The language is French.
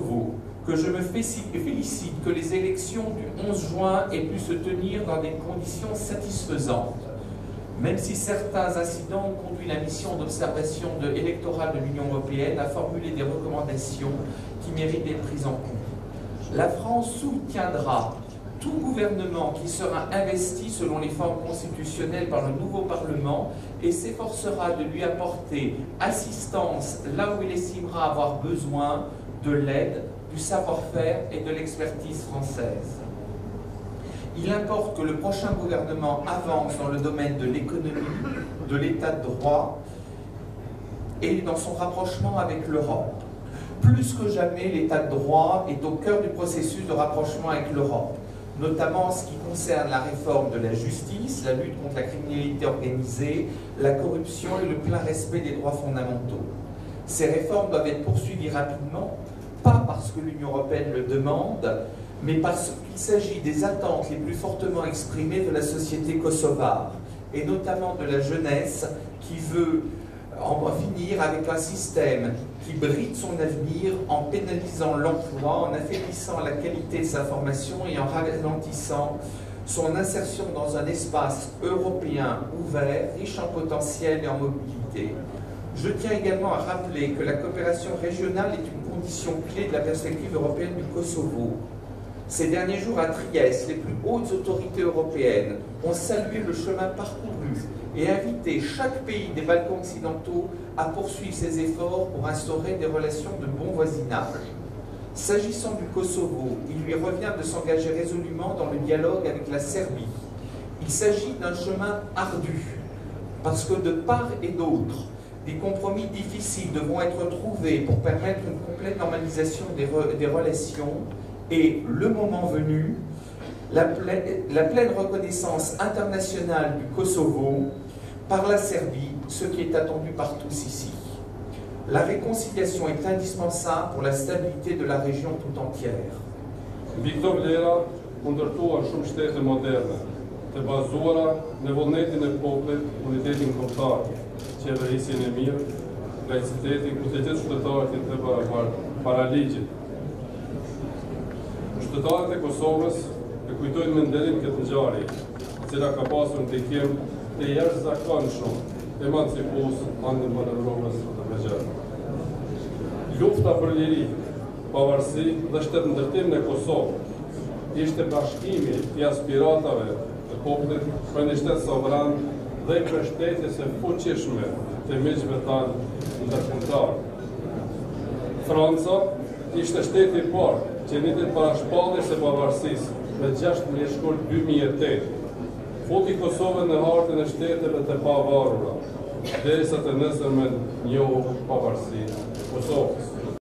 Kosovo que je me félicite que les élections du 11 juin aient pu se tenir dans des conditions satisfaisantes, même si certains incidents ont conduit la mission d'observation électorale de l'Union européenne à formuler des recommandations qui méritent d'être prises en compte. La France soutiendra tout gouvernement qui sera investi selon les formes constitutionnelles par le nouveau Parlement et s'efforcera de lui apporter assistance là où il estimera avoir besoin de l'aide, du savoir-faire et de l'expertise française. Il importe que le prochain gouvernement avance dans le domaine de l'économie, de l'état de droit et dans son rapprochement avec l'Europe. Plus que jamais, l'état de droit est au cœur du processus de rapprochement avec l'Europe, notamment en ce qui concerne la réforme de la justice, la lutte contre la criminalité organisée, la corruption et le plein respect des droits fondamentaux. Ces réformes doivent être poursuivies rapidement, pas parce que l'Union européenne le demande, mais parce qu'il s'agit des attentes les plus fortement exprimées de la société kosovare, et notamment de la jeunesse qui veut en finir avec un système qui bride son avenir en pénalisant l'emploi, en affaiblissant la qualité de sa formation et en ralentissant son insertion dans un espace européen ouvert, riche en potentiel et en mobilité. Je tiens également à rappeler que la coopération régionale est une condition clé de la perspective européenne du Kosovo. Ces derniers jours à Trieste, les plus hautes autorités européennes ont salué le chemin parcouru et invité chaque pays des Balkans occidentaux à poursuivre ses efforts pour instaurer des relations de bon voisinage. S'agissant du Kosovo, il lui revient de s'engager résolument dans le dialogue avec la Serbie. Il s'agit d'un chemin ardu, parce que de part et d'autre, des compromis difficiles devront être trouvés pour permettre une complète normalisation des relations et, le moment venu, la pleine reconnaissance internationale du Kosovo par la Serbie, ce qui est attendu par tous ici. La réconciliation est indispensable pour la stabilité de la région tout entière. Mbi këto vlera kundërtuan shumë shtete moderne, të bazuara në vullnetin e popullit, unitetin kombëtar, qeverisjen e mirë, laicitetin, ku të gjithë qytetarët janë të barabartë para ligjit. Qytetarët e Kosovës e kujtojnë me nderim këtë ngjarje, e cila ka pasur ndikim të jashtëzakonshëm emancipues anë manevrovës të megjithë. Lufta për liri, pavarësi dhe shtetëndërtim në Kosovë ishte bashkimi i aspiratave të popullit për një shtet sovran dhe i mbështetjes së fuqishme të miqve tanë ndërkombëtar. Franca ishte shteti i parë që nitet para shpalljes së pavarësisë me 6 mjeshkull 2008. Futi Kosovën në hartën e shteteve të pavarura, derisa të nesërmen njohu pavarësinë Kosovës.